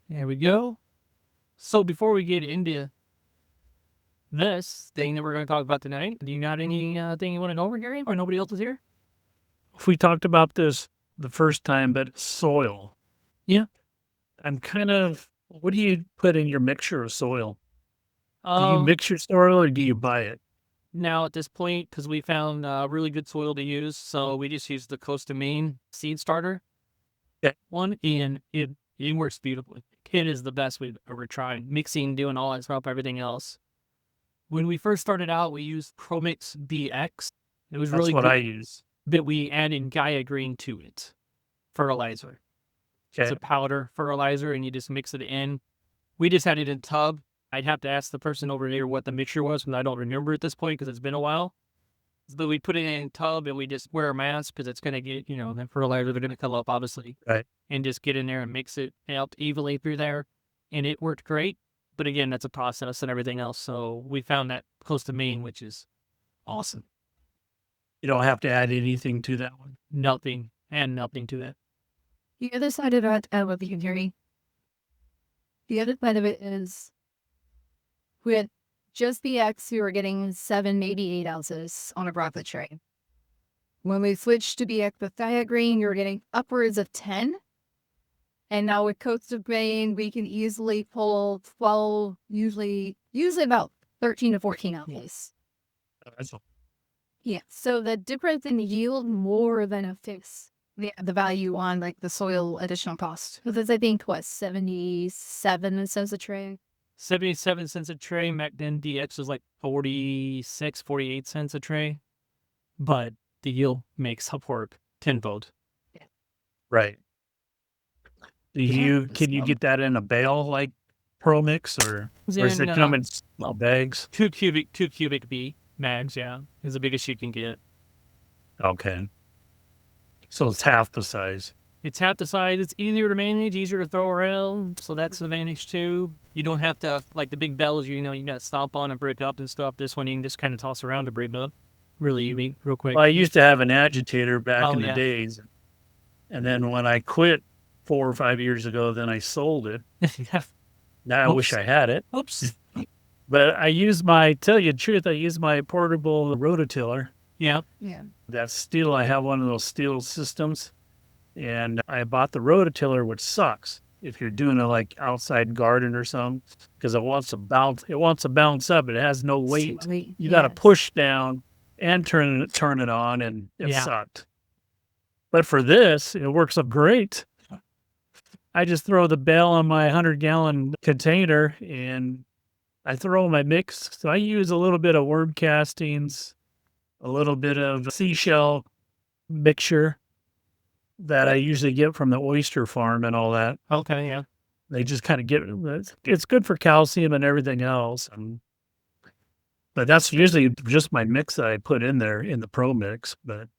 There we go. So before we get into this thing that we're going to talk about tonight, do you got any thing you want to go over, Gary? Or nobody else is here? If we talked about this the first time, but soil. Yeah. What do you put in your mixture of soil? Do you Um. mix your soil or do you buy it? Now at this point, because we found really good soil to use, so we just use the Costa Maine seed starter Yeah. one, and it works beautifully. It is the best we've ever tried. Mixing, doing all that stuff, everything else. When we first started out, we used Promix DX. It was That's really what I good, use. but we added Gaia Green to it, fertilizer. It's Okay. a powder fertilizer, and you just mix it in. We just had it in a tub. I'd have to ask the person over here what the mixture was, because I don't remember at this point because it's been a while. So we put it in a tub and we just wear a mask because it's going to get, the fertilizer, they're going to come up, obviously, Right. and just get in there and mix it out evenly through there. And it worked great. But again, that's a process and everything else. So we found that close to Maine, which is awesome. You don't have to add anything to that one. Nothing and nothing to that. The other side of that, what you can hear me. The other side of it is with just the X, we were getting 7, maybe 8 ounces on a broccoli tray. When we switched to BX with Gaia Green, you were getting upwards of 10. And now with Coast of Maine, we can easily pull 12, usually about 13 to 14 ounces. That's all. Yeah. So the difference in yield more than affects the value on like the soil additional cost. Because I think 77 cents a tray. 77 cents a tray. Back then, DX was like 46, 48 cents a tray. But the yield makes up for it tenfold. Right. Can you get that in a bale like Pro Mix or does it come in small bags? 2 cubic B mags, yeah, is the biggest you can get. Okay. So it's half the size. It's half the size. It's easier to manage, easier to throw around. So that's the advantage too. You don't have to, like the big bells, you got to stomp on and break up and stuff. This one you can just kind of toss around to break up. Really easy, real quick. Well, I used to have an agitator back Oh, in the yeah. days. And then when I quit 4 or 5 years ago, then I sold it. Now I wish I had it. Oops. But tell you the truth, I use my portable rototiller. Yeah. Yeah. That's steel. I have one of those steel systems. And I bought the rototiller, which sucks if you're doing a like outside garden or something, because it wants to bounce up. It has no weight. You got to push down and turn it on, and it sucked. But for this, it works up great. I just throw the bale on my 100-gallon container and I throw my mix. So I use a little bit of worm castings, a little bit of seashell mixture that I usually get from the oyster farm and all that. Okay, yeah. They just kind of it's good for calcium and everything else. But that's usually just my mix that I put in there in the Pro Mix. But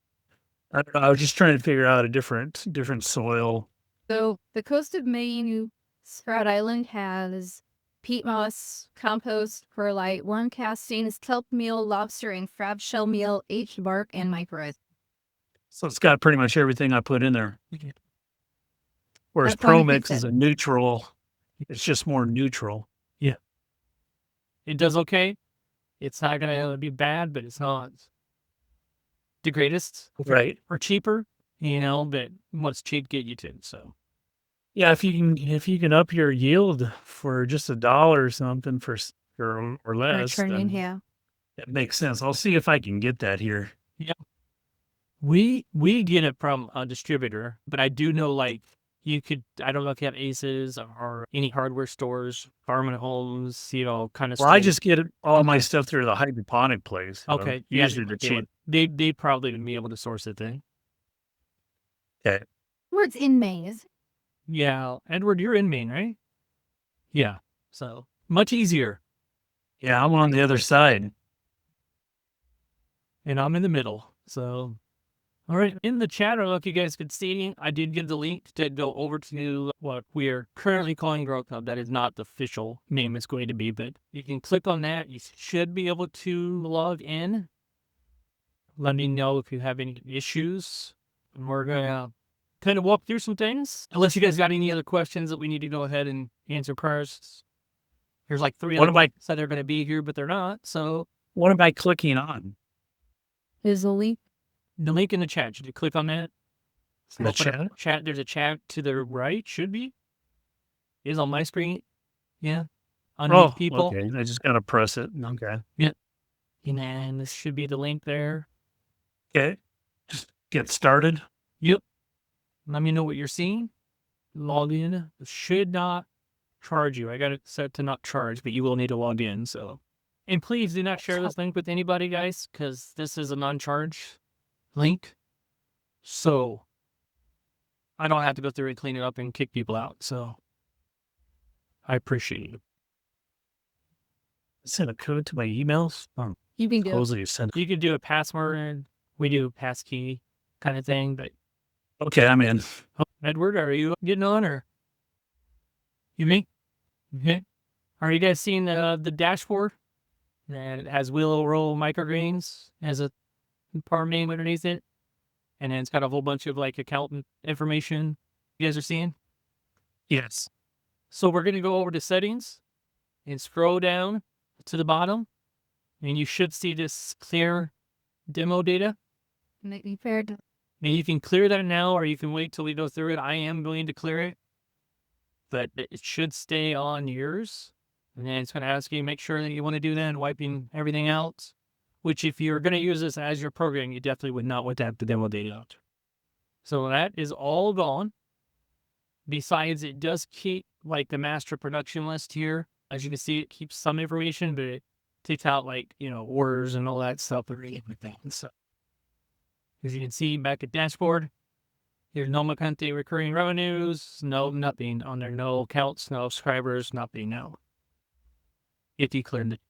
I don't know. I was just trying to figure out a different soil. So the Coast of Maine, Sprout Island has peat moss, compost, perlite, worm castings, kelp meal, lobster and crab shell meal, H bark, and micro. So it's got pretty much everything I put in there. Whereas That's why I Pro think Mix that- is a neutral. It's just more neutral. It does okay. It's not going to be bad, but it's not the greatest. Right. Or cheaper, but what's cheap get you to, so. Yeah, if you can up your yield for just $1 or something or less, turning, then yeah. it makes sense. I'll see if I can get that here. We get it from a distributor, but I do know I don't know if you have Aces or any hardware stores, Farm and Homes, kind of. Well, I just get all my stuff through the hydroponic place. Okay. Usually they're cheap. They probably would be able to source it then. Okay. Where it's in Maine, is it? Yeah. Edward, you're in Maine, right? Yeah. So much easier. Yeah, I'm on the other side. And I'm in the middle. So, all right. In the chat, I don't know if you guys could see, I did give the link to go over to what we're currently calling Grow Club. That is not the official name it's going to be, but you can click on that. You should be able to log in. Let me know if you have any issues. And we're going to kind of walk through some things. Unless you guys got any other questions that we need to go ahead and answer first. There's like 3 What other am I- said they're going to be here, but they're not. So What am I clicking on? Is the link? the link in the chat, should you click on that? The Open up chat? chat. There's a chat to the right, should be. Is on my screen. Yeah. Underneath people. Okay. I just gotta press it. Okay. And then this should be the link there. Okay. Just get started. Yep. Let me know what you're seeing. Log in. It should not charge you. I got it set to not charge, but you will need to log in. So, and please do not share this link with anybody, guys, because this is a non-charge link. So I don't have to go through and clean it up and kick people out. So I appreciate it. Send a code to my emails. You can do. Supposedly you send. You could do a password. We do passkey kind of thing, but Okay, I'm in. Edward, are you getting on or you me? Okay. Are you guys seeing the dashboard? And it has Willow Roll microgreens as a farm name underneath it. And then it's got a whole bunch of like accountant information you guys are seeing. Yes. So we're going to go over to settings and scroll down to the bottom. And you should see this clear demo data. Make me fair to Now you can clear that now, or you can wait till we go through it. I am going to clear it, but it should stay on yours. And then it's going to ask you, make sure that you want to do that and wiping everything out, which if you're going to use this as your program, you definitely would not want to have the demo data out. So that is all gone. Besides, it does keep like the master production list here. As you can see, it keeps some information, but it takes out like, orders and all that stuff. So as you can see back at dashboard, there's no Mercante recurring revenues, no nothing on there, no accounts, no subscribers, nothing, no. If you cleared it.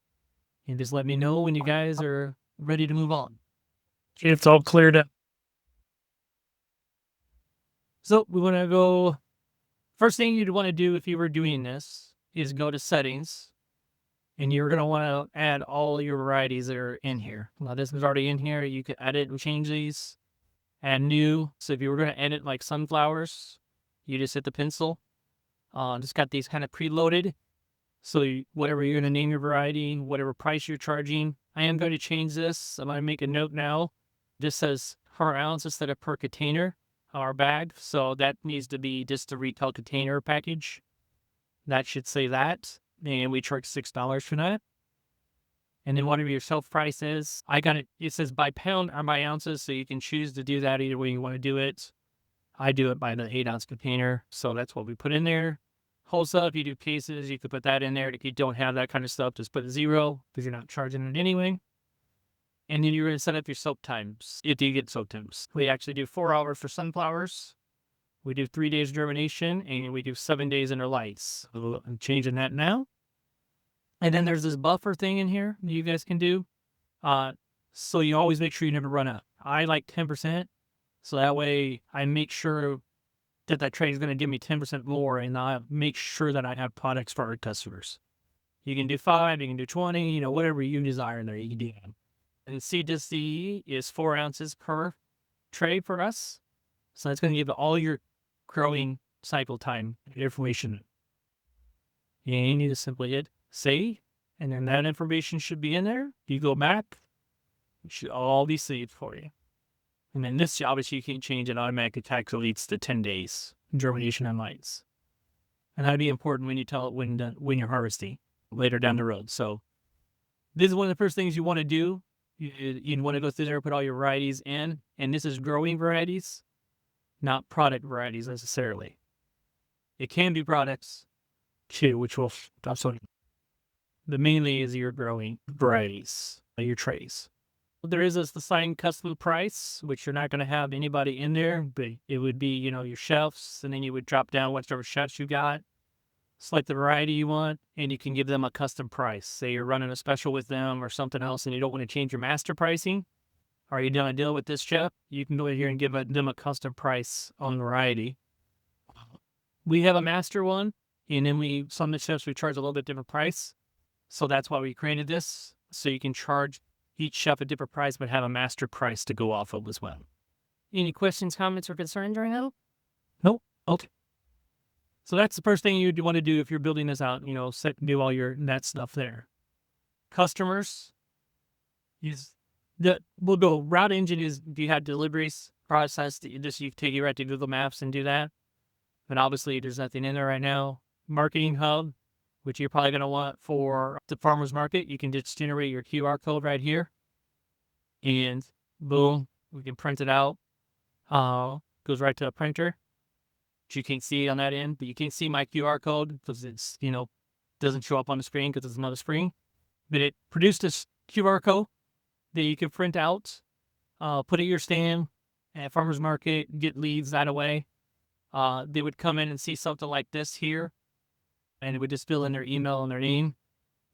And just let me know when you guys are ready to move on. It's all cleared up. So we want to go, first thing you'd want to do if you were doing this is go to settings. And you're going to want to add all your varieties that are in here. Now this is already in here. You could edit and change these. Add new. So if you were going to edit like sunflowers, you just hit the pencil. Just got these kind of preloaded. So whatever you're going to name your variety, whatever price you're charging. I am going to change this. I'm going to make a note now. This says per ounce instead of per container or bag. So that needs to be just a retail container package. That should say that. And we charge $6 for that. And then whatever your self price is, I got it. It says by pound or by ounces, so you can choose to do that either way you want to do it. I do it by the 8-ounce container, so that's what we put in there. Wholesale, if you do cases, you could put that in there. If you don't have that kind of stuff, just put 0 because you're not charging it anyway. And then you're going to set up your soak times if you get soak times. We actually do 4 hours for sunflowers. We do 3 days germination, and we do 7 days inner lights. So I'm changing that now. And then there's this buffer thing in here that you guys can do. So you always make sure you never run out. I like 10%. So that way I make sure that trade is going to give me 10% more, and I make sure that I have products for our customers. You can do 5, you can do 20, whatever you desire in there, you can do. And C2C is 4 ounces per tray for us. So that's going to give all your growing cycle time information. And you need to simply hit save, and then that information should be in there. You go back, it should all be saved for you. And then this, obviously, you can change it automatically calculates to 10 days germination and lights. And that'd be important when you tell it when you're harvesting later down the road. So this is one of the first things you want to do. You want to go through there, put all your varieties in, and this is growing varieties, not product varieties necessarily. It can be products too, which will also, but mainly is your growing varieties, your trays. There is this assigned custom price, which you're not going to have anybody in there, but it would be, your chefs, and then you would drop down whichever chefs you got, select the variety you want, and you can give them a custom price. Say you're running a special with them or something else, and you don't want to change your master pricing. Are you doing a deal with this chef? You can go in here and give them a custom price on variety. We have a master one, and then some of the chefs we charge a little bit different price. So that's why we created this. So you can charge each chef a different price, but have a master price to go off of as well. Any questions, comments, or concerns right now? Nope. Okay. So that's the first thing you'd want to do if you're building this out, do all that stuff there. Customers we'll go route engine is if you have deliveries processed, you take you right to Google Maps and do that. But obviously there's nothing in there right now. Marketing hub, which you're probably going to want for the farmer's market. You can just generate your QR code right here. And boom, we can print it out. Goes right to a printer. Which you can't see on that end, but you can't see my QR code because it's, doesn't show up on the screen because it's another screen. But it produced this QR code that you can print out, put at your stand at farmer's market, get leads that way. They would come in and see something like this here, and it would just fill in their email and their name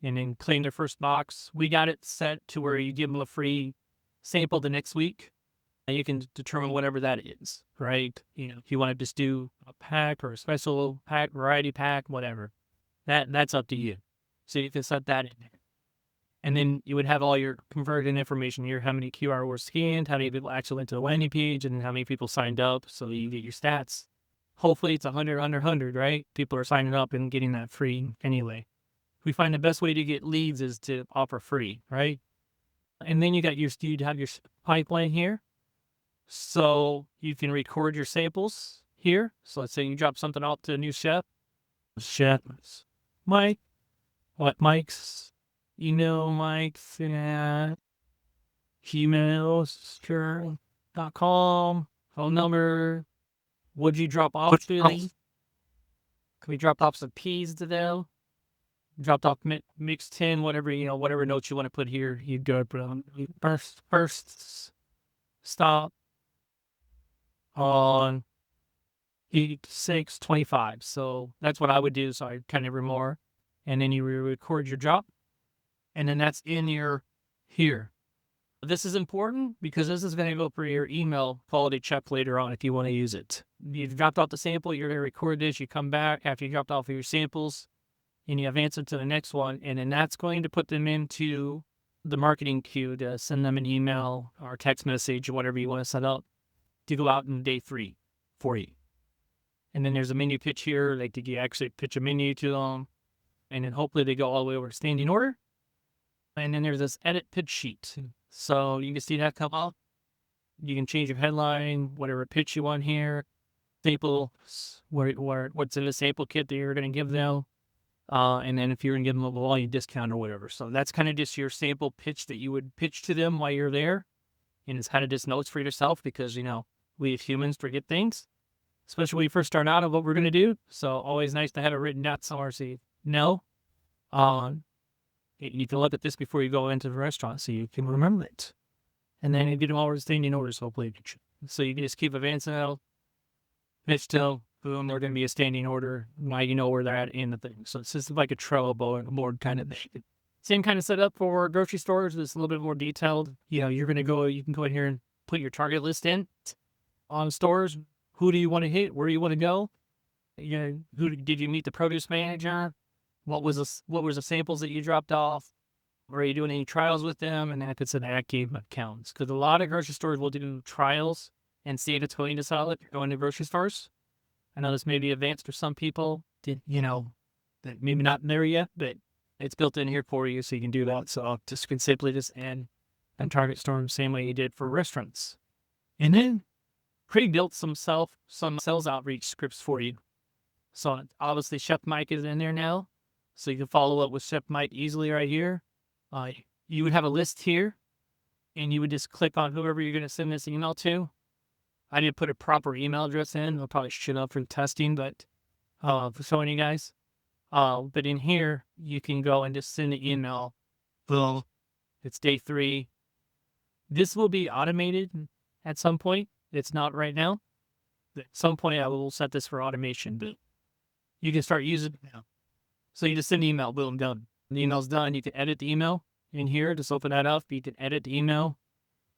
and then claim their first box. We got it set to where you give them a free sample the next week, and you can determine whatever that is, right? If you want to just do a pack or a special pack, variety pack, whatever, that's up to you. So you can set that in there. And then you would have all your converted information here, how many QR were scanned, how many people actually went to the landing page, and how many people signed up, so you get your stats. Hopefully it's 100 under 100, right? People are signing up and getting that free anyway. We find the best way to get leads is to offer free, right? And then you'd have your pipeline here. So you can record your samples here. So let's say you drop something off to a new chef. Mike. What Mike's? Mike's at gmail.com. Phone number. Would you drop off to them? Can we drop off some peas to them? Dropped off mix 10, whatever notes you want to put here. You go first stop on 6:25. So that's what I would do. So I kind of more. And then you record your drop. And then that's in your here. This is important because this is going to go for your email quality check later on if you want to use it. You've dropped off the sample, you're going to record this, you come back after you dropped off your samples, and you advance it to the next one, and then that's going to put them into the marketing queue to send them an email or text message or whatever you want to set up to go out in day 3 for you. And then there's a menu pitch here, like did you actually pitch a menu to them, and then hopefully they go all the way over to standing order. And then there's this edit pitch sheet. So you can see that come up. You can change your headline, whatever pitch you want here. Sample, what's in the sample kit that you're going to give them. And then if you're going to give them a volume discount or whatever. So that's kind of just your sample pitch that you would pitch to them while you're there. And it's kind of just notes for yourself because, we as humans forget things, especially when you first start out of what we're going to do. So always nice to have it written down somewhere so you know. You can look at this before you go into the restaurant so you can remember it. And then you get them all standing orders, hopefully. So you can just keep advancing out. Pitch till, boom, they're going to be a standing order. Now you know where they're at in the thing. So it's just like a Trello board kind of thing. Same kind of setup for grocery stores. It's a little bit more detailed. You can go in here and put your target list in on stores. Who do you want to hit? Where do you want to go? Who did you meet the produce manager? What was the samples that you dropped off? Were you doing any trials with them? And that it's an active accounts. Because a lot of grocery stores will do trials and see if it's going to sell it. You're going to grocery stores. I know this may be advanced for some people, that maybe not there yet, but it's built in here for you so you can do that. So you can simply just add and target store the same way you did for restaurants. And then pre-built some sales outreach scripts for you. So obviously Chef Mike is in there now. So you can follow up with Chef Mike easily right here. You would have a list here, and you would just click on whoever you're going to send this email to. I didn't put a proper email address in. I'll probably should have for testing, but for showing you guys. But in here, you can go and just send an email. Boom. It's day 3. This will be automated at some point. It's not right now. At some point, I will set this for automation, but you can start using it now. So you just send an email, boom, done. The email's done. You can edit the email in here. Just open that up. You can edit the email.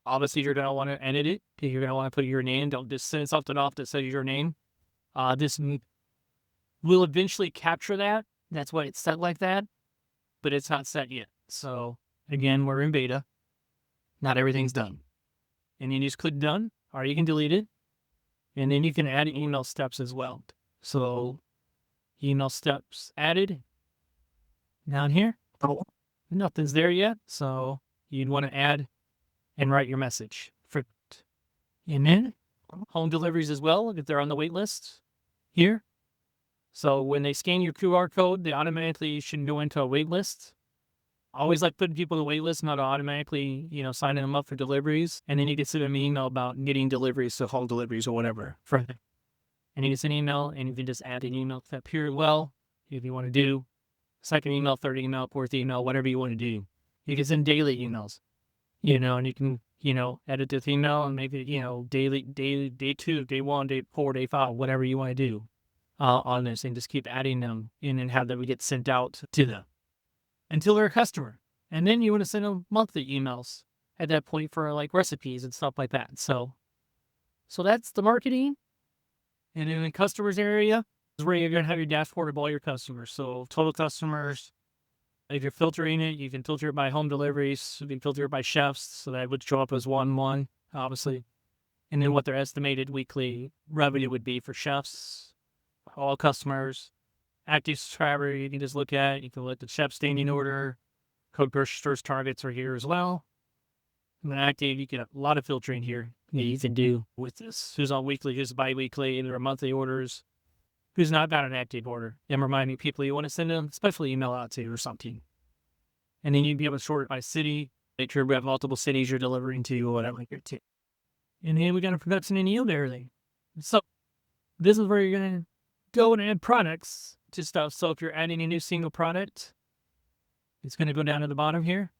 Obviously, you're going to want to edit it. You're going to want to put your name. Don't just send something off that says your name. This will eventually capture that. That's why it's set like that. But it's not set yet. So, again, we're in beta. Not everything's done. And you just click done, or you can delete it. And then you can add email steps as well. So email steps added down here. Oh, nothing's there yet. So you'd want to add and write your message for it. And then home deliveries as well, if they're on the wait list here. So when they scan your QR code, they automatically should go into a wait list. I always like putting people on the wait list, not automatically, signing them up for deliveries. And then you can send them an email about getting deliveries, so home deliveries or whatever. And you can send an email, and you can just add an email step here as well, if you want to do second email, third email, fourth email, whatever you want to do. You can send daily emails, and you can, edit this email and make it, daily, day 2, day 1, day 4, day 5, whatever you want to do on this, and just keep adding them in and have them get sent out to them until they're a customer. And then you want to send them monthly emails at that point for like recipes and stuff like that. So that's the marketing. And in the customers area is where you're going to have your dashboard of all your customers. So total customers, if you're filtering it, you can filter it by home deliveries. You can filter it by chefs. So that would show up as 1-1, obviously. And then what their estimated weekly revenue would be for chefs, all customers. Active subscriber, you can just look at. You can look at the chef standing order. Code purchasers targets are here as well. And then active, you get a lot of filtering here you can do with this. Who's on weekly, who's bi-weekly, and there are monthly orders. Who's not got an active order. And reminding people you want to send them a special email out to or something. And then you'd be able to sort it by city. Make sure we have multiple cities you're delivering to or whatever. And then we got a production and yield everything. So this is where you're going to go and add products to stuff. So if you're adding a new single product, it's going to go down to the bottom here.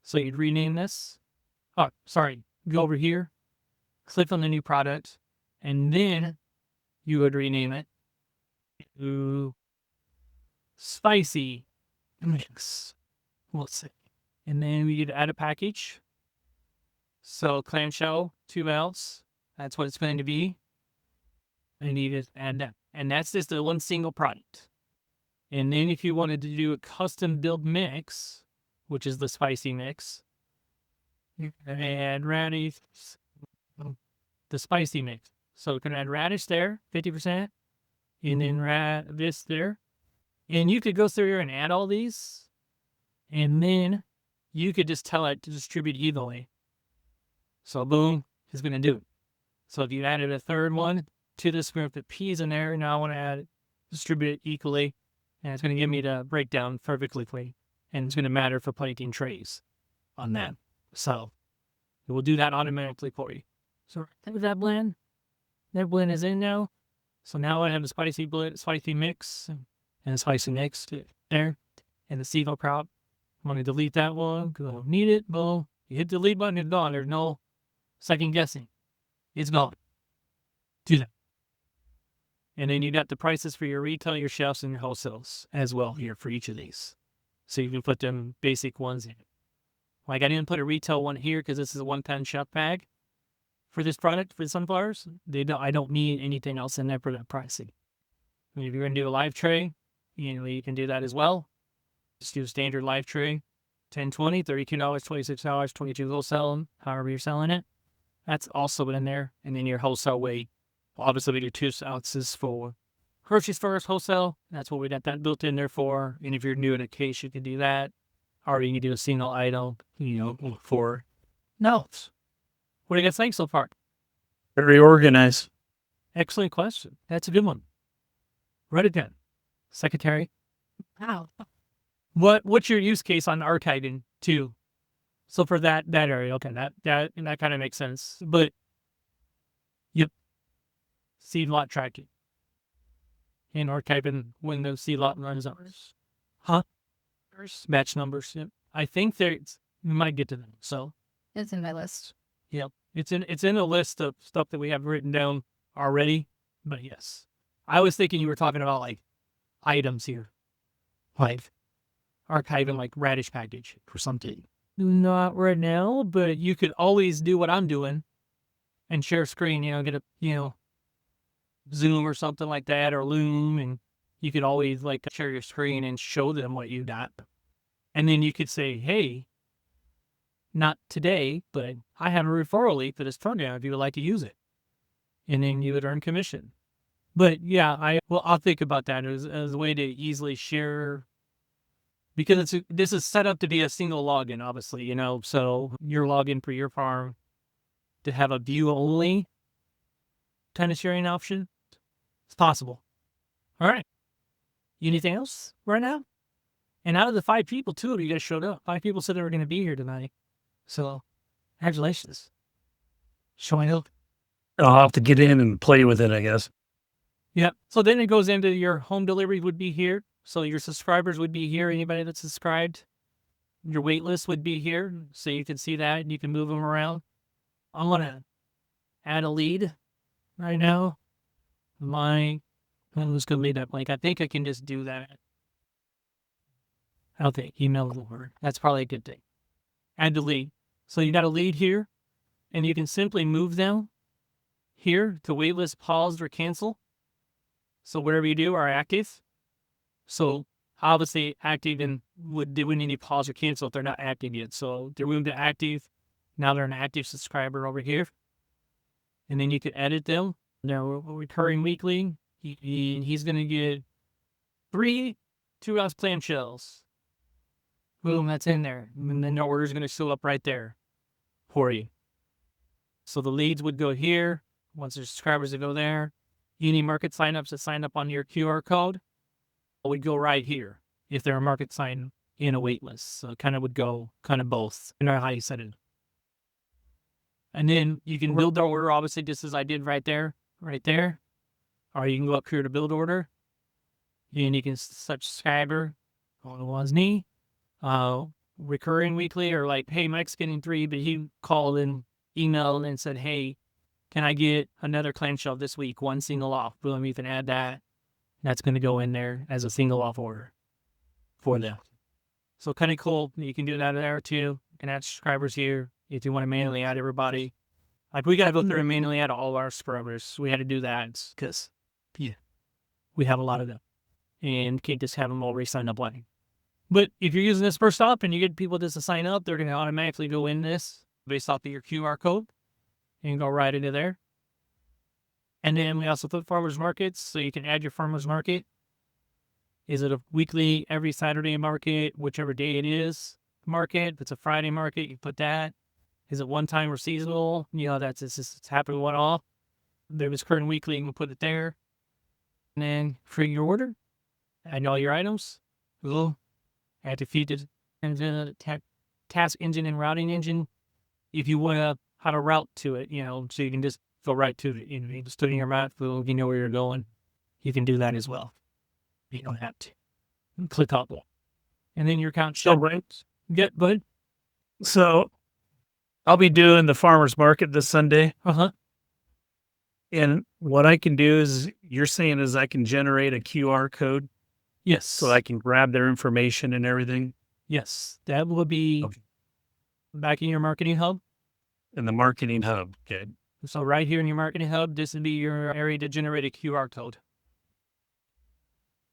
So you'd rename this. Oh, sorry. Go over here. Click on the new product. And then you would rename it to Spicy Mix. We'll see. And then we could add a package. So clamshell, 2 ounce. That's what it's going to be. And you just add that. And that's just the one single product. And then if you wanted to do a custom build mix, which is the spicy mix, you can add radish, the spicy mix. So you can add radish there, 50%, and then this there. And you could go through here and add all these, and then you could just tell it to distribute evenly. So boom, it's going to do it. So if you added a third one to this group, the peas in there, now I want to distribute it equally. And it's going to give me the breakdown perfectly. And it's going to matter for plating trays on that. So it will do that automatically for you. So with that blend is in now. So now I have the spicy mix and the spicy mix there. And the seafood prop. I'm going to delete that one because I don't need it. Boom. You hit the delete button, it's gone. There's no second guessing. It's gone. Do that. And then you got the prices for your retail, your chefs, and your wholesales as well here for each of these. So you can put them basic ones in. Like I didn't put a retail one here because this is a 1-pound chef bag for this product for the sunflowers. I don't need anything else in there for that pricing. I mean, if you're going to do a live tray, you can do that as well. Just do a standard live tray, $10.20, $32, $26, $22 wholesale, however you're selling it. That's also in there. And then your wholesale weight. Obviously, we do 2 ounces for groceries first, wholesale. That's what we got that built in there for. And if you're new in a case, you can do that. Or you can do a single item, for notes. What do you guys think so far? Very organized. Excellent question. That's a good one. Write it down. Secretary. Wow. What's your use case on archiving too? So for that area, okay, that kind of makes sense. But yep. Seed lot tracking. And archiving when the seed lot runs out. Huh? Batch numbers. Yep. I think we might get to them. So It's in my list. yep. It's in a list of stuff that we have written down already. But yes. I was thinking you were talking about like items here. Like archiving like radish package or something. Not right now, but you could always do what I'm doing and share screen, get a, Zoom or something like that or Loom, and you could always like share your screen and show them what you got. And then you could say, hey, not today, but I have a referral link for this program if you would like to use it. and then you would earn commission. But yeah, I'll think about that as a way to easily share, because this is set up to be a single login, obviously, so your login for your farm to have a view only kind of sharing option. It's possible. All right. Anything else right now? And out of the 5 people, 2 of you guys showed up. 5 people said they were going to be here tonight. So, congratulations. Showing up. I'll have to get in and play with it, I guess. Yeah. So then it goes into your home delivery would be here. So your subscribers would be here. Anybody that's subscribed. Your wait list would be here. So you can see that and you can move them around. I want to add a lead right now. Who's going to lead that blank? I think I can just do that. I don't think email will work. That's probably a good thing. Add the lead. So you got a lead here, and you can simply move them here to waitlist, paused, or cancel. So whatever you do are active. So obviously active and would we need to pause or cancel if they're not active yet. So they're moved to active. Now they're an active subscriber over here. And then you can edit them. Now recurring weekly. He's going to get 3 2-ounce clamshells. Boom, that's in there. And then the order is going to show up right there for you. So the leads would go here. Once the subscribers would go there. You need market signups to sign up on your QR code. It would go right here if they're a market sign in a wait list. So it kind of would go both. You know how you set it. And then you can build the order, obviously, just as I did right there. Or you can go up here to build order. And you can search subscriber. All it was me. Recurring weekly, or like, hey, Mike's getting 3, but he called and emailed and said, hey, can I get another clamshell this week? 1 single off. Boom, you can add that. That's going to go in there as a single off order for them. So kind of cool. You can do that there too. You can add subscribers here if you want to manually add everybody. Like we got to go through and manually add all of our subscribers. We had to do that because we have a lot of them and can't just have them all re-signed up blank. But if you're using this first off and you get people just to sign up, they're going to automatically go in this based off of your QR code and go right into there. And then we also put farmers markets, so you can add your farmers market. Is it a weekly, every Saturday market, whichever day it is market? If it's a Friday market, you put that. Is it one time or seasonal? It's happening one off. There was current weekly, you can put it there. And then for your order, add all your items. Cool. Add to feed it and task engine and routing engine. If you want how to route to it, so you can just go right to it. You just put in your map, you know where you're going. You can do that as well. You don't have to. Click on it. And then your account show. Right. Get bud. So I'll be doing the farmer's market this Sunday. And what I can do is, you're saying is I can generate a QR code. Yes. So I can grab their information and everything. Yes. That will be back in your marketing hub. In the marketing hub. Okay. So right here in your marketing hub, this would be your area to generate a QR code.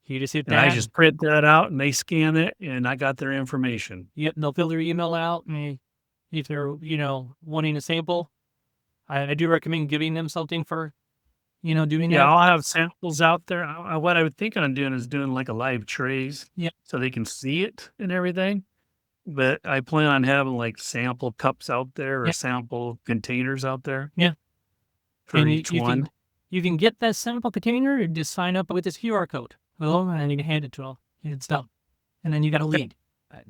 You just hit that. And I just print that out and they scan it and I got their information. Yep. And they'll fill their email out. And if they're, wanting a sample, I do recommend giving them something for, doing that. Yeah, I'll have samples out there. What I would think I'm doing is doing like a live trays. Yeah. So they can see it and everything. But I plan on having like sample cups out there or sample containers out there. Yeah. For each one. You can get that sample container and just sign up with this QR code. Well, and you can hand it to them. It's done. And then you got a lead.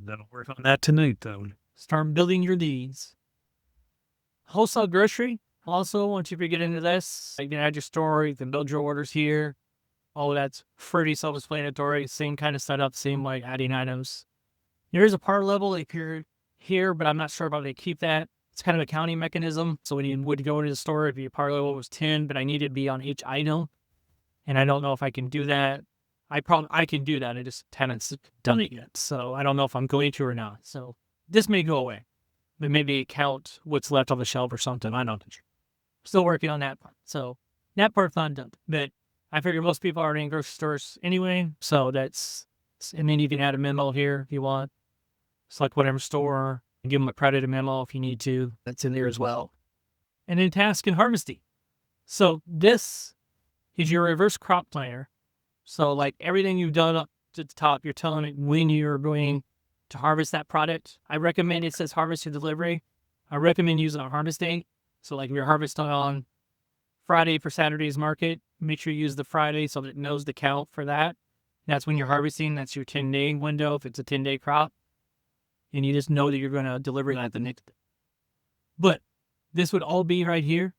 That'll work on that tonight, though. Start building your leads. Wholesale grocery. Also, once you get into this, you can add your store. You can build your orders here. All of that's pretty self-explanatory. Same kind of setup. Same like adding items. There is a par level if you're here, but I'm not sure about they keep that. It's kind of a counting mechanism. So when you would go into the store, if your par level was 10, but I need it to be on each item. And I don't know if I can do that. I can do that. I just haven't done it yet. So I don't know if I'm going to or not. So this may go away. But maybe count what's left on the shelf or something. I don't know. Still working on that part. So that part's not done. But I figure most people are in grocery stores anyway. So and then you can add a memo here if you want. Select whatever store. Give them a credit memo if you need to. That's in there as well. And then task and harvesting. So this is your reverse crop planner. So like everything you've done up to the top, you're telling it when you're going to harvest that product. I recommend it says harvest to delivery. I recommend using a harvest date. So like if you're harvesting on Friday for Saturday's market, make sure you use the Friday so that it knows the count for that. That's when you're harvesting. That's your 10-day window if it's a 10-day crop. And you just know that you're going to deliver that the next day. But this would all be right here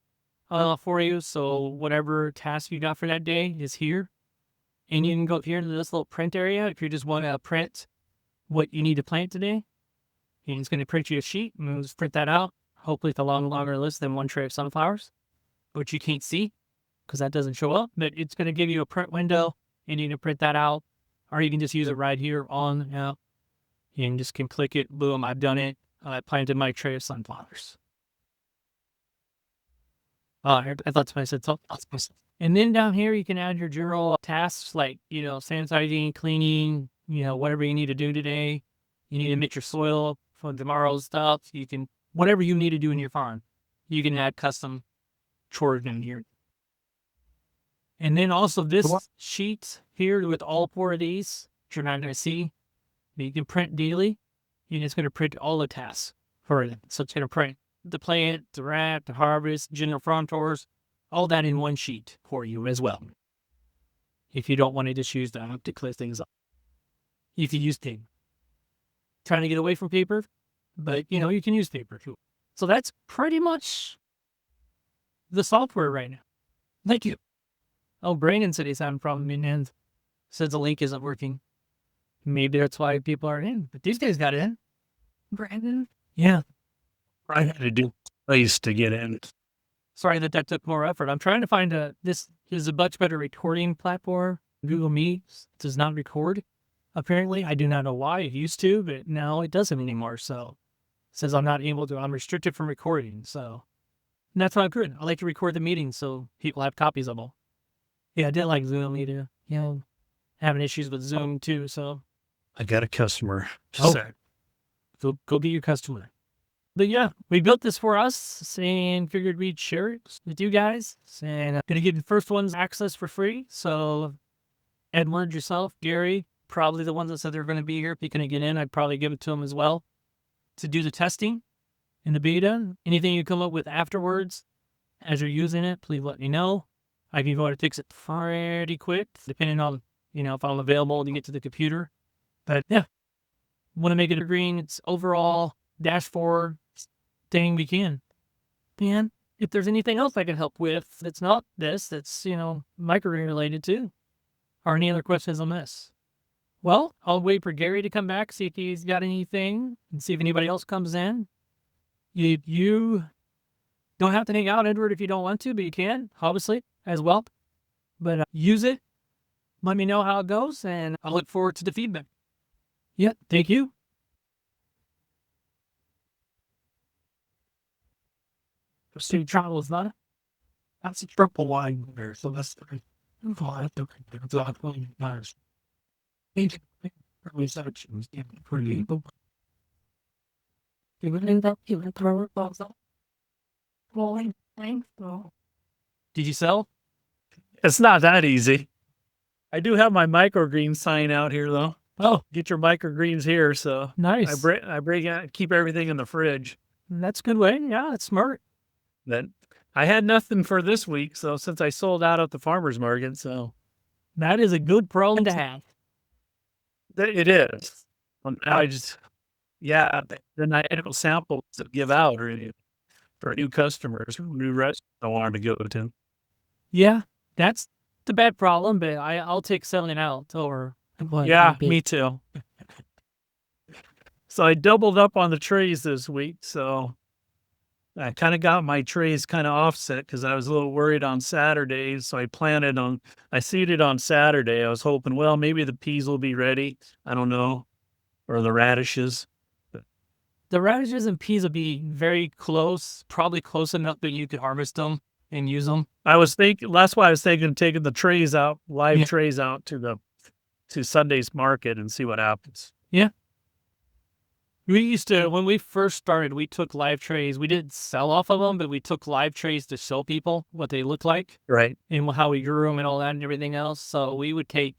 for you. So whatever task you got for that day is here. And you can go up here to this little print area if you just want to print what you need to plant today. And it's going to print you a sheet and we'll just print that out. Hopefully it's a longer list than one tray of sunflowers, which you can't see because that doesn't show up. But it's going to give you a print window and you can print that out. Or you can just use it right here on, you can just click it. Boom, I've done it. I planted my tray of sunflowers. I thought I said something else. And then down here, you can add your general tasks like, sanitizing, cleaning, whatever you need to do today. You need to mix your soil for tomorrow's stuff. You can, whatever you need to do in your farm, you can add custom chores in here. And then also this sheet here with all 4 of these, which you're not going to see, but you can print daily. And it's going to print all the tasks for it. So it's going to print the plant, the wrap, the harvest, general farm tours, all that in one sheet for you as well. If you don't want to just use that to clear things up. You can use paper. Trying to get away from paper, but you can use paper too. So that's pretty much the software right now. Thank you. Oh, Brandon said he's having a problem and says the link isn't working. Maybe that's why people aren't in, but these guys got in. Brandon? Yeah. I had to do place to get in. Sorry that took more effort. I'm trying to find this is a much better recording platform. Google Meet does not record. Apparently, I do not know why. It used to, but now it doesn't anymore. So it says I'm restricted from recording. So and that's not good. I like to record the meetings so people have copies of them. Yeah, I did like Zoom either. Having issues with Zoom too. So I got a customer. Go get your customer. But yeah, we built this for us and figured we'd share it with you guys. And I'm going to give the first ones access for free. So Edward, yourself, Gary, probably the ones that said they're going to be here. If you couldn't get in, I'd probably give it to them as well to do the testing in the beta. Anything you come up with afterwards as you're using it, please let me know. I can go to fix it pretty quick, depending on, if I'm available to get to the computer. But yeah, want to make it a green. It's overall dashboard thing we can. And if there's anything else I can help with that's not this, that's, microgreen related too, or any other questions on this. Well, I'll wait for Gary to come back, see if he's got anything, and see if anybody else comes in. You don't have to hang out, Edward, if you don't want to, but you can, obviously, as well. But use it. Let me know how it goes, and I'll look forward to the feedback. Yeah, thank you. State travel is not. That's a triple line there, so that's the Did you sell? It's not that easy. I do have my microgreen sign out here though. Oh, Get your microgreens here. So nice. I bring out, keep everything in the fridge. That's a good way. Yeah, that's smart. Then I had nothing for this week. So since I sold out at the farmer's market, so That is a good problem to have. it is. Now I just, then I had samples to give out already for new customers, new restaurants I wanted to go to. Yeah, that's the bad problem, but I'll take selling out over. Yeah, me too. So I doubled up on the trays this week. So I kind of got my trays kind of offset because I was a little worried on Saturdays. So I seeded on Saturday. I was hoping, well, maybe the peas will be ready. I don't know. Or the radishes. The radishes and peas will be very close, probably close enough that you could harvest them and use them. That's why I was thinking taking the trays out, live trays out to Sunday's market and see what happens. Yeah. We used to, when we first started, we took live trays. We didn't sell off of them, but we took live trays to show people what they look like Right. and how we grew them and all that and everything else. So we would take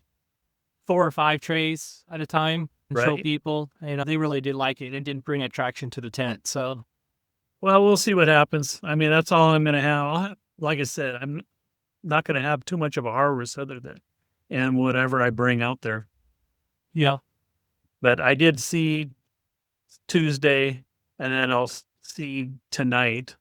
4 or 5 trays at a time and show Right. people. And they really did like it. It didn't bring attraction to the tent. So, Well, we'll see what happens. I mean, that's all I'm going to have. Like I said, I'm not going to have too much of a harvest other than and whatever I bring out there. yeah. But I did see Tuesday, and then I'll see tonight.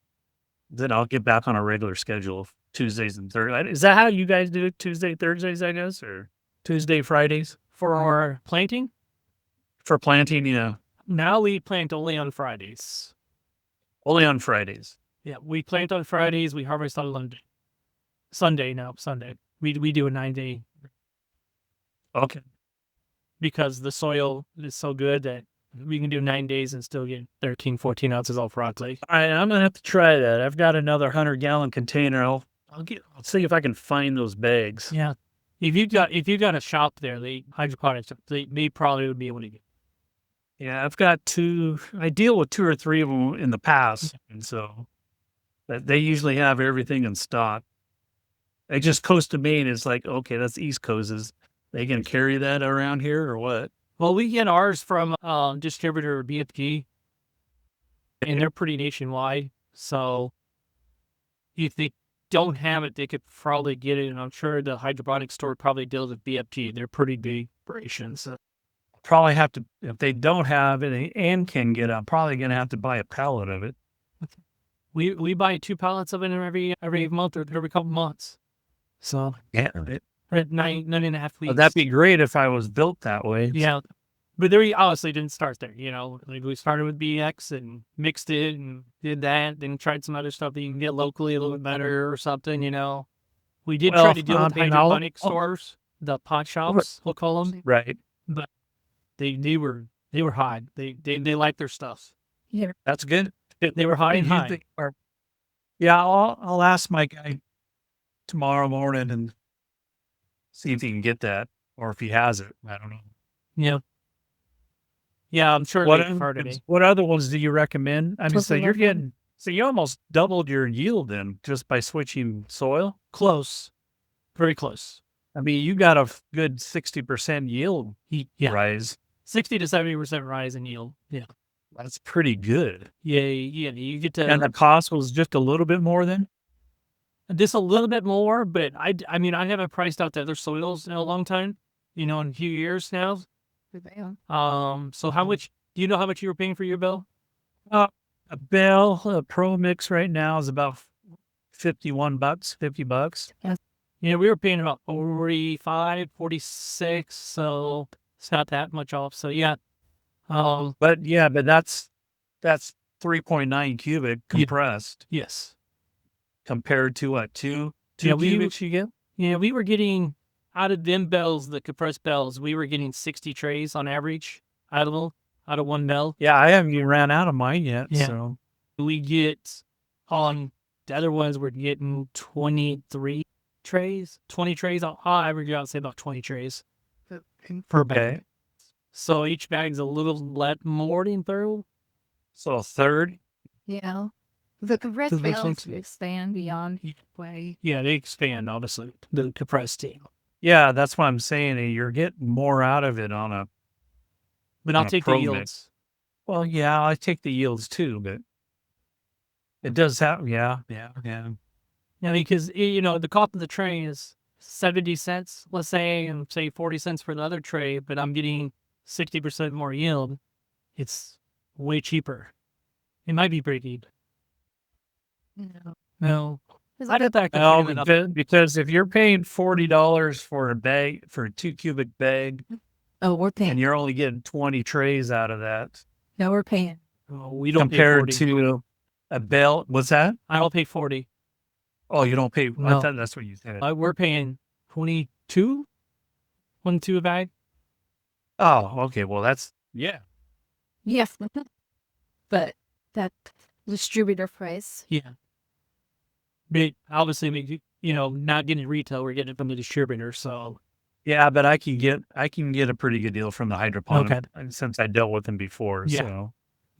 Then I'll get back on a regular schedule of Tuesdays and Thursdays. Is that how you guys do it? Tuesday, Thursdays, I guess, or Tuesday, Fridays For our planting, for planting? Yeah, now we plant only on Fridays. only on Fridays. Yeah, we plant on Fridays. We harvest on Sunday. We do a 9-day Okay. because the soil is so good that we can do 9 days and still get 13, 14 ounces off broccoli. All right, I'm gonna have to try that. I've got another 100-gallon container. I'll see if I can find those bags. Yeah. If you got a shop there, the hydroponics, they probably would be able to get. Yeah, I've got 2. I deal with 2 or 3 of them in the past, and so but they usually have everything in stock. They just Coast of Maine is like, okay, that's East Coast. Is they can carry that around here or what? Well, we get ours from distributor BFG, and they're pretty nationwide. So if they don't have it, they could probably get it. And I'm sure the hydroponic store probably deals with BFG. They're pretty big operations. Probably have to, if they don't have it and can get it, I'm probably going to have to buy a pallet of it. We buy 2 pallets of it every month or every couple months. So Yeah. at 9.5 weeks. That'd be great if I was built that way. Yeah. But we obviously didn't start there, like we started with BX and mixed it and did that, then tried some other stuff that you can get locally a little bit better or something, We did try Well, to deal I with mean, hydroponic stores, the pot shops, we'll call them. Right. They were high. They liked their stuff. Yeah. That's good. They were high and You high. think- or- yeah, I'll ask my guy tomorrow morning and see if he can get that or if he has it. I don't know. Yeah. Yeah, I'm sure they've heard of it. What other ones do you recommend? I mean, so Purple you're Love getting, so you almost doubled your yield then just by switching soil. Close. Very close. I mean, you got a good 60% yield Yeah. rise. 60 to 70% rise in yield. Yeah. That's pretty good. Yeah, you get to And the cost was just a little bit more then? just a little bit more, but I mean, I haven't priced out the other soils in a long time, in a few years now. So how much, do you know how much you were paying for your bill? A Bell, a Pro Mix right now is about $50. Yeah, we were paying about 45, 46, so it's not that much off. So yeah. But that's 3.9 cubic compressed Yes. compared to what, two Yeah, cubics you get? Yeah, we were getting out of them bells, the compressed bells, we were getting 60 trays on average out of one bell. Yeah, I haven't even ran out of mine yet. Yeah. So We get on the other ones, we're getting 23 trays, 20 trays. I'll average out, say about 20 trays per bag. okay. So each bag's a little more than thorough. So a third. Yeah. The compressed Does that make bales sense? expand beyond way. Yeah, they expand, obviously, the compressed steam. Yeah, that's what I'm saying. You're getting more out of it on a. But On I'll a take Pro the Mix. yields. Well, yeah, I take the yields too, but it does have. Yeah. Yeah, because, the cost of the tray is 70 cents, let's say, and say 40 cents for the other tray, but I'm getting 60% more yield. It's way cheaper. It might be pretty deep. No. No. Is I that don't think Well, because if you're paying $40 for a bag, for a 2 cubic bag, Oh, we're paying. and you're only getting 20 trays out of that, No, we're paying. we don't compared pay 40. to a bell, what's that? I don't pay 40. Oh, you don't pay. I No. thought that's what you said. We're paying 22 a bag. Oh, okay. Well, that's yeah. Yes. But that distributor price. Yeah. But obviously, not getting retail, we're getting it from the distributor. So Yeah, but I can get a pretty good deal from the hydroponic since I dealt with them before. Yeah. So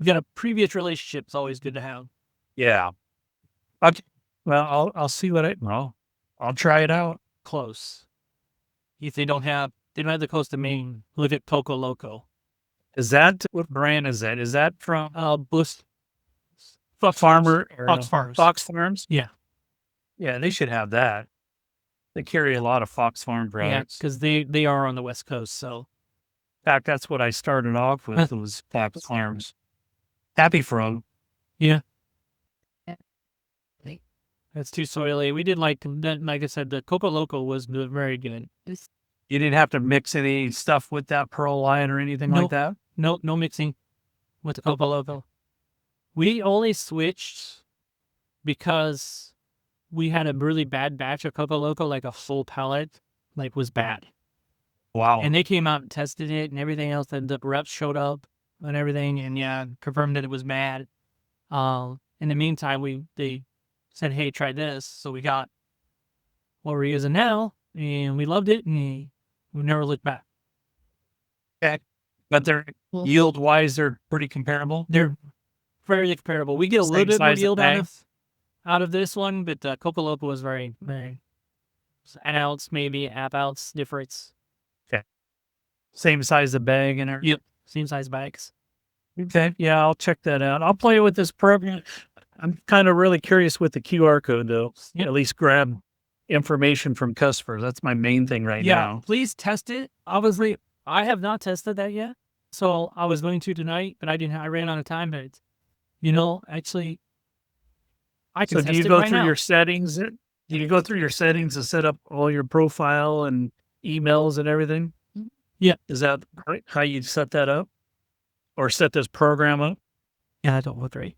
we got a previous relationship. It's always good to have. Yeah. Okay. Well, I'll see I'll try it out. Close. If they don't have the coast of Maine, look at Coco Loco. Is that what brand is that? Is that from Bliss Fox Farms. Fox Farms? Yeah. Yeah, they should have that. They carry a lot of Fox Farm Yeah, products. because they are on the West Coast. So In fact, that's what I started off with was Fox Farms. Happy for them. that's too soily. We did like I said, the Coco Loco was very good. You didn't have to mix any stuff with that Pearl line or anything Nope. like that? No mixing with the Coco Loco. We only switched because we had a really bad batch of Coco Loco, like a full pallet, like was bad. Wow. And they came out and tested it and everything else. And the reps showed up and everything, and confirmed that it was bad. In the meantime, they said, "Hey, try this." So we got what we're using now, and we loved it, and we never looked back. But they're yield-wise, they're pretty comparable. They're very comparable. We get a Same little bit more size of yield bag? out of this one, but Coco Loco was very, very an ounce, maybe half ounce difference. Same size of bag and everything. Yep, same size bags. Okay. Yeah, I'll check that out. I'll play with this program. I'm kind of really curious with the QR code, though. Yep. At least grab information from customers. That's my main thing right now. Please test it. Obviously, I have not tested that yet, so I was going to tonight, but I didn't. I ran out of time. But actually, I can So test do you it go right through now. your settings? Do you go through your settings to set up all your profile and emails and everything? Yeah. Is that how you set that up? Or set this program up? Yeah, I don't look right.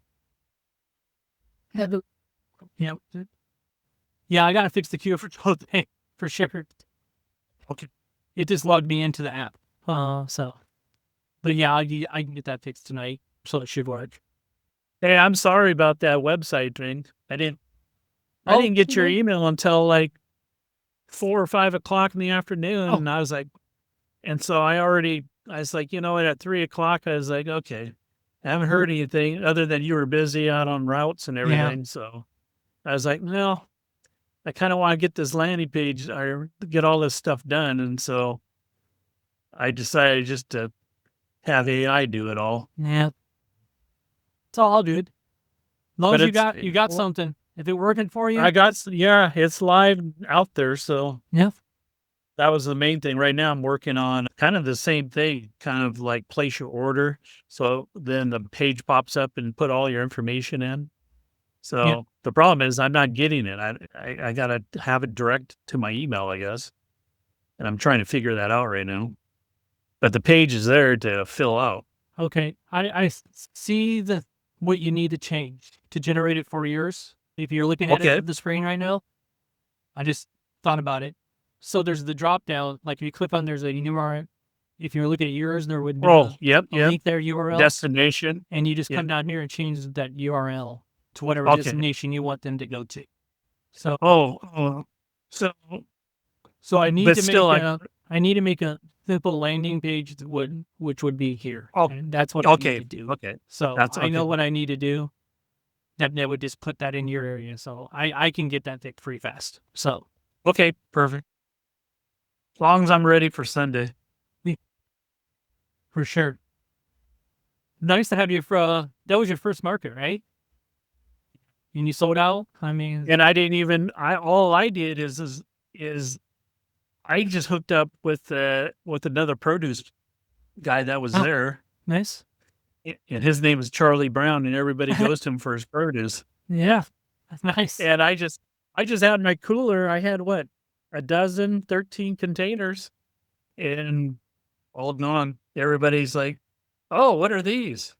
Have a- Yeah, I gotta fix the QR for sure. Okay. It just logged me into the app. But yeah, I can get that fixed tonight, so it should work. Hey, I'm sorry about that website thing. I didn't get your email until like 4 or 5 o'clock in the afternoon. Oh. And I was like, and so I was like, at 3 o'clock, I was like, okay, I haven't heard anything other than you were busy out on routes and everything. So I was like, no, I kind of want to get this landing page or get all this stuff done. And so I decided just to have AI do it all. Yeah, it's all good. As long But as it's- you got something. If it working for you, it's live out there. So yeah. that was the main thing. Right now, I'm working on kind of the same thing, kind of like place your order. So then the page pops up and put all your information in. So the problem is I'm not getting it. I got to have it direct to my email, I guess. And I'm trying to figure that out right now. But the page is there to fill out. Okay, I see what you need to change to generate it for yours. If you're looking at Okay. the screen right now, I just thought about it. So there's the drop down. Like if you click on, there's a URL. If you're looking at yours, there would be Yep. a link there URL, Destination. and you just come down here and change that URL to whatever Okay. destination you want them to go to. So So I need but to still, I need to make a simple landing page which would be here. Oh, And that's what I need to do. Okay. So That's I know okay. what I need to do. That would just put that in your area. So I can get that fixed pretty fast. So Okay. Perfect. As long as I'm ready for Sunday. for sure. Nice to have you for that was your first market, right? And you sold out? I mean, And I didn't even, all I did is I just hooked up with another produce guy that was Oh. there. nice. And his name is Charlie Brown, and everybody goes to him for his produce. Yeah. That's nice. And I just had my cooler. I had 13 containers, and all gone. Everybody's like, "Oh, what are these?"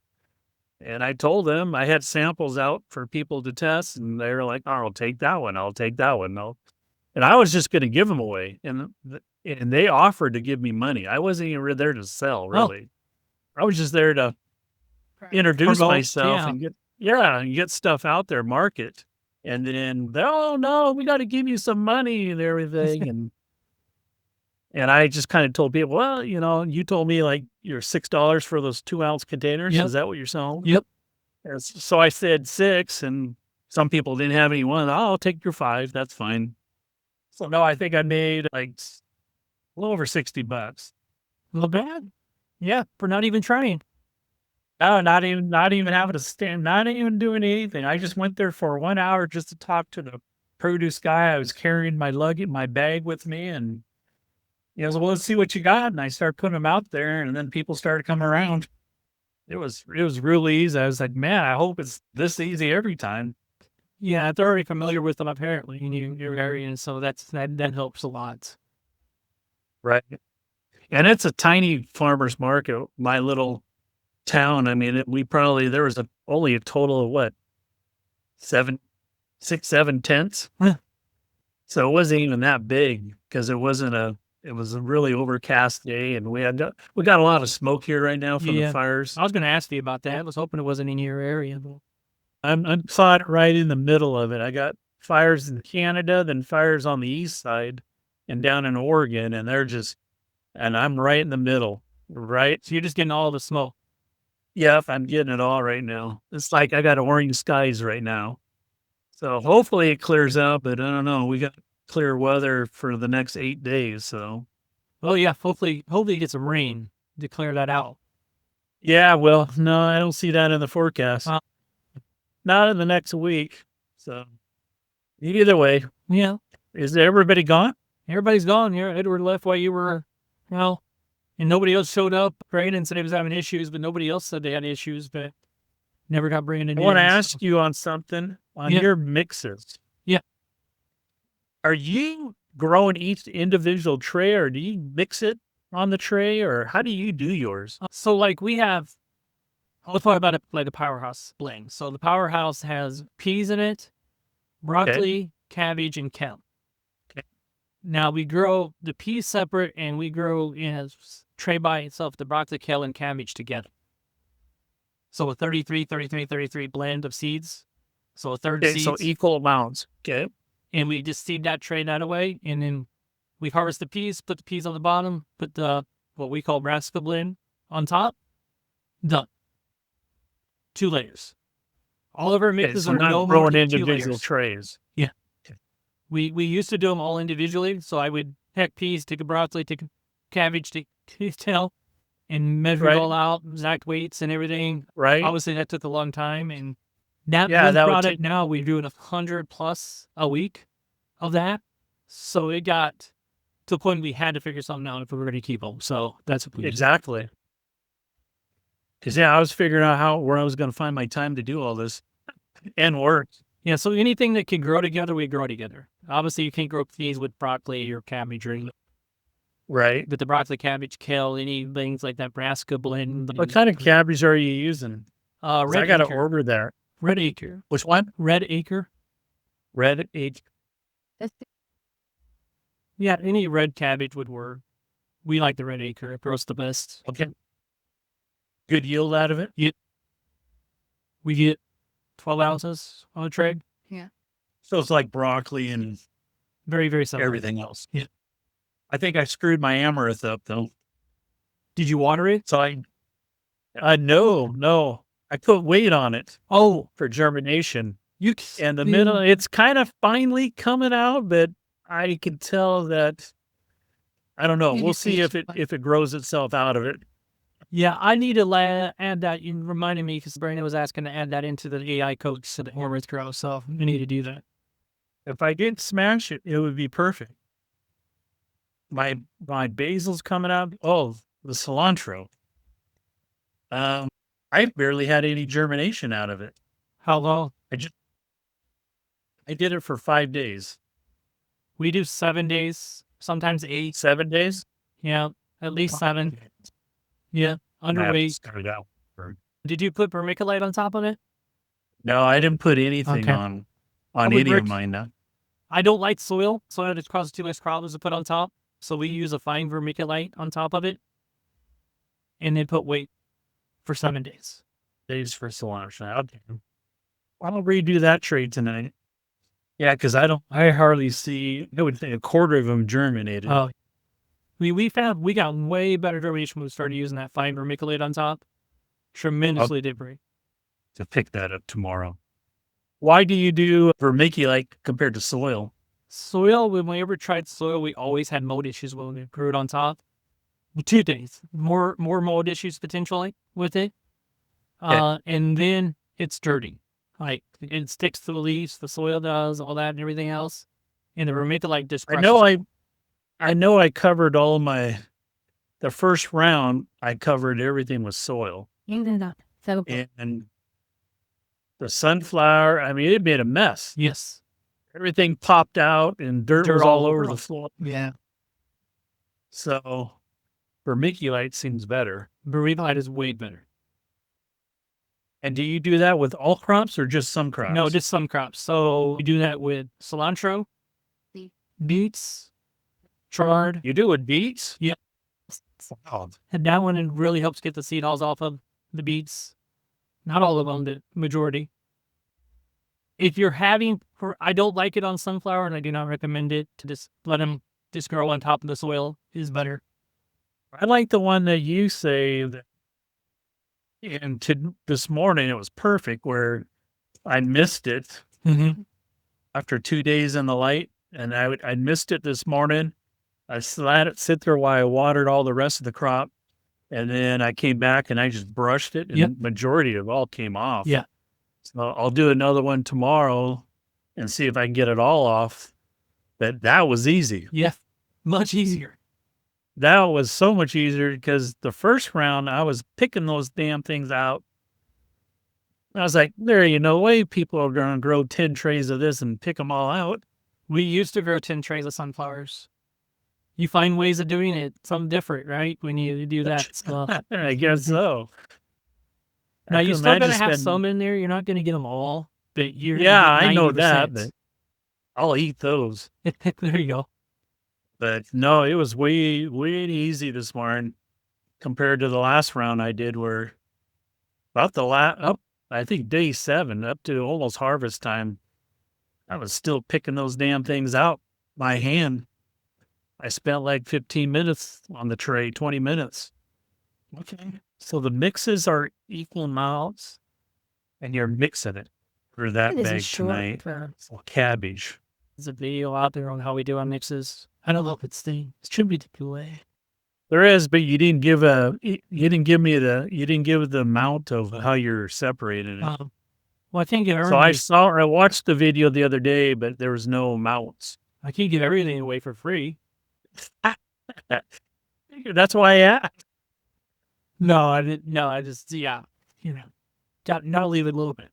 And I told them I had samples out for people to test, and they were like, "Oh, I'll take that one. I'll take that one." And I was just going to give them away, and they offered to give me money. I wasn't even there to sell, really. I was just there to introduce Promote, myself yeah. and get stuff out there, market. And then, oh no, we got to give you some money and everything. And I just kind of told people, well, you told me like your $6 for those 2-ounce containers. Yep. Is that what you're selling? Yep. So I said 6, and some people didn't have any one. Oh, I'll take your 5. That's fine. So no, I think I made like a little over $60. Not bad. Yeah, for not even trying. No, not even having to stand, not even doing anything. I just went there for 1 hour just to talk to the produce guy. I was carrying my luggage, my bag with me, and he was, well, let's see what you got. And I started putting them out there, and then people started coming around. It was really easy. I was like, man, I hope it's this easy every time. Yeah, they're already familiar with them apparently in your area, and so that helps a lot. Right. And it's a tiny farmer's market, my little town. I mean, there was only a total of what, 6, 7 tents. Huh. So it wasn't even that big because it was a really overcast day, and we got a lot of smoke here right now from the fires. I was going to ask you about that. I was hoping it wasn't in your area. But... I'm caught right in the middle of it. I got fires in Canada, then fires on the east side and down in Oregon, and and I'm right in the middle, right? So you're just getting all the smoke. Yep, I'm getting it all right now. It's like I got orange skies right now. So hopefully it clears out, but I don't know. We got clear weather for the next 8 days, so. Oh yeah, hopefully you get some rain to clear that out. Yeah, well, no, I don't see that in the forecast. Not in the next week. So either way. Yeah. Is everybody gone? Everybody's gone. Edward left while you were, and nobody else showed up. Brandon said he was having issues, but nobody else said they had issues, but never got Brandon. I want to ask you on something on your mixes. Yeah. Are you growing each individual tray, or do you mix it on the tray, or how do you do yours? So like we have, let's talk about it like a Powerhouse blend. So the Powerhouse has peas in it, broccoli, cabbage, and kale. Okay. Now we grow the peas separate, and we grow in a tray by itself the broccoli, kale, and cabbage together. So a 33, 33, 33 blend of seeds. So a third seeds. So equal amounts. Okay. And we just seed that tray that away, and then we harvest the peas, put the peas on the bottom, put the what we call brassica blend on top. Done. 2 layers. All of our mixes are not growing individual trays. Yeah. Okay. We used to do them all individually, so I would pick peas, take a broccoli, take a cabbage, take a kale, and measure it all out, exact weights and everything. Right. Obviously, that took a long time, and that product now we're doing 100 plus a week of that. So it got to the point we had to figure something out if we were going to keep them. So that's what we did. Exactly. Because I was figuring out where I was going to find my time to do all this and work. Yeah, so anything that can grow together, we grow together. Obviously, you can't grow peas with broccoli or cabbage or anything. Right. But the broccoli, cabbage, kale, any things like that brassica blend. What kind of cabbage are you using? Red I got to Acre. order there. Red Acre. Which one? Red Acre. Red Acre. Yeah, any red cabbage would work. We like the Red Acre. It grows the best. Okay. Good yield out of it? We get 12 ounces on a tray. Yeah. So it's like broccoli and very, very similar. Everything else. Yeah. I think I screwed my amaranth up though. Did you water it? So no. I put weight on it. Oh, for germination. And the middle, it's kind of finely coming out, but I can tell that, I don't know. We'll see if it grows itself out of it. Yeah, I need to add that. You reminded me because Brandon was asking to add that into the AI coach so the hormones grow. So we need to do that. If I didn't smash it, it would be perfect. My basil's coming out. Oh, the cilantro. I barely had any germination out of it. How long? I did it for 5 days. We do 7 days, sometimes 8. 7 days? Yeah, at least 7. Yeah, underweight. Did you put vermiculite on top of it? No, I didn't put anything on any of mine. No. I don't like soil. Soil just causes too much problems to put on top. So we use a fine vermiculite on top of it. And then put weight for 7 days. Days for cilantro. Okay. I'll redo that trade tonight. Yeah, because I hardly see, I would think a quarter of them germinated. Oh, We got way better derivation when we started using that fine vermiculite on top. Tremendously different. To pick that up tomorrow. Why do you do vermiculite compared to soil? Soil, when we ever tried soil, we always had mold issues when we grew it on top. 2 things. More mold issues potentially with it. Okay. And then it's dirty. Like it sticks to the leaves, the soil does, all that and everything else. And the vermiculite just I crushes. know I covered all the first round, I covered everything with soil. So And the sunflower, I mean, it made a mess. Yes. Everything popped out and dirt was all over the floor. Yeah. So vermiculite seems better. Vermiculite is way better. And do you do that with all crops or just some crops? No, just some crops. So we do that with cilantro, beets, chard. You do with beets? Yeah. Wow. And that one, it really helps get the seed hulls off of the beets. Not all of them, the majority. If you're having, I don't like it on sunflower, and I do not recommend it to just let them just grow on top of the soil is better. I like the one that you say that, and this morning it was perfect where I missed it Mm-hmm. after 2 days in the light, and I missed it this morning. I let it sit there while I watered all the rest of the crop, and then I came back and I just brushed it, and Yep. the majority of it all came off. Yeah. So I'll do another one tomorrow and see if I can get it all off. But that was easy. Yeah. Much easier. That was so much easier because the first round I was picking those damn things out. I was like, there ain't no way people are going to grow 10 trays of this and pick them all out. We used to grow 10 trays of sunflowers. You find ways of doing it, something different, right? When you do that stuff. I guess so. Now, I you're can still going to imagine have spending- some in there. You're not going to get them all. But you're Yeah, gonna get I know that, 90%. but I'll eat those. There you go. But no, it was way easy this morning compared to the last round I did where about I think day 7 up to almost harvest time, I was still picking those damn things out by hand. I spent like 15 minutes on the tray, 20 minutes. Okay. So the mixes are equal amounts and you're mixing it for that bag tonight. So cabbage. There's a video out there on how we do our mixes. I don't know if it's the way. There is, but you didn't give the amount of how you're separating it. Well, I can't give So everything. I watched the video the other day, but there was no amounts. I can't give everything away for free. That's why I asked. No, I didn't. No, I just gotta leave it a little bit.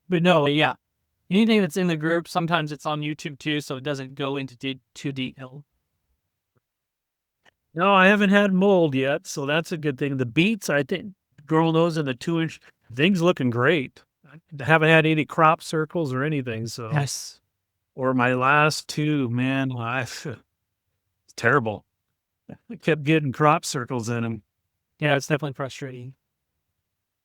But no, yeah. Anything that's in the group, sometimes it's on YouTube too, so it doesn't go into too detail. No, I haven't had mold yet, so that's a good thing. The beets, I think, growing those in the 2-inch, things looking great. I haven't had any crop circles or anything, so. Yes. Or my last 2, man, it's terrible. I kept getting crop circles in them. Yeah, it's definitely frustrating.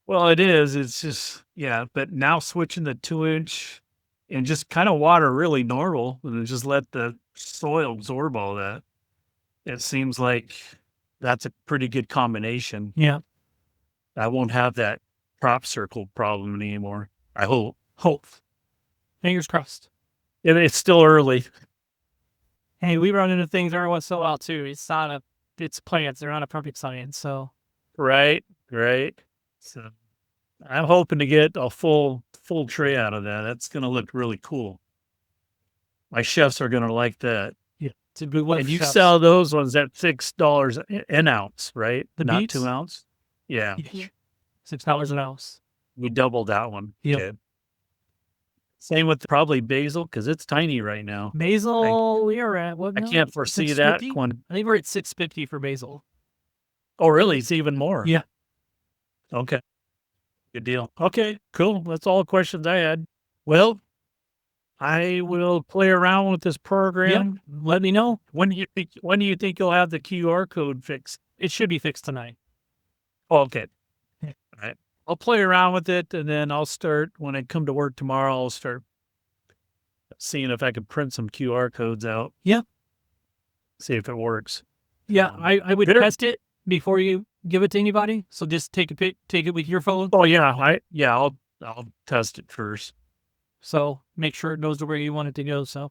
Well, it is. It's just, yeah. But now switching the 2-inch and just kind of water really normal and just let the soil absorb all that. It seems like that's a pretty good combination. Yeah. I won't have that crop circle problem anymore. I hope. Fingers crossed. It's still early. Hey, we run into things every once in a while too. It's plants. They're not a perfect science. So Right. So I'm hoping to get a full tray out of that. That's going to look really cool. My chefs are going to like that. it's a good one. And for you chefs. sell those ones at $6 an ounce, right? The Not beets? 2 ounce. Yeah, Yeah. $6 an ounce. we doubled that one. Yep. Okay. Same with probably basil because it's tiny right now. Basil, we are at what? I now? can't foresee that 650? one. I think we're at $6.50 for basil. Oh, really? It's even more. Yeah. Okay. Good deal. Okay, cool. That's all the questions I had. Well, I will play around with this program. Let me know. When do you think you'll have the QR code fixed? It should be fixed tonight. Oh, okay. Yeah. All right. I'll play around with it, and then I'll start, when I come to work tomorrow, I'll start seeing if I can print some QR codes out. Yeah. See if it works. Yeah, I would There- test it before you give it to anybody. So just take it with your phone. Oh yeah, I'll test it first. So make sure it goes to where you want it to go. So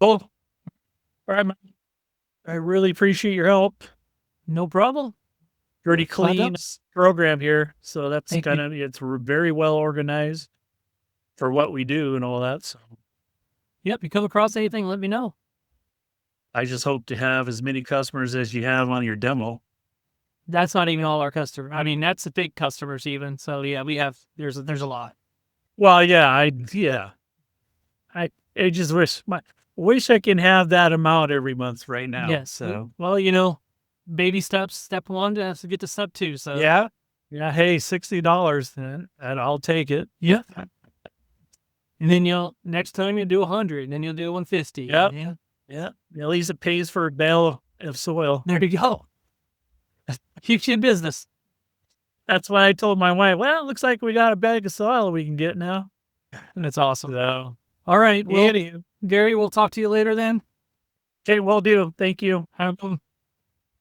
Cool. All right, man. I really appreciate your help. no problem. Pretty Glad clean helps. program here, so that's Thank you. kind of very well organized for what we do and all that. So Yep. You come across anything, let me know. I just hope to have as many customers as you have on your demo. That's not even all our customers. I mean, that's the big customers even. So yeah, we have there's a lot. Well, yeah, I just wish I can have that amount every month right now. Yes. So Well, you know, baby steps. Step 1 to have to get to step 2. So yeah. Hey, $60, and I'll take it. yeah. And then next time you'll do 100, and then you'll do 150. Yep. Yeah. Yeah, at least it pays for a bale of soil. There you go. Keeps you in business. That's why I told my wife, well, it looks like we got a bag of soil we can get now. That's awesome. So, All right. Well, anywho. Gary, we'll talk to you later then. Okay, will do. Thank you. Have fun.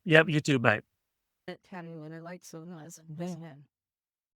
Yep, you too. Bye. It kind of what I like so nice and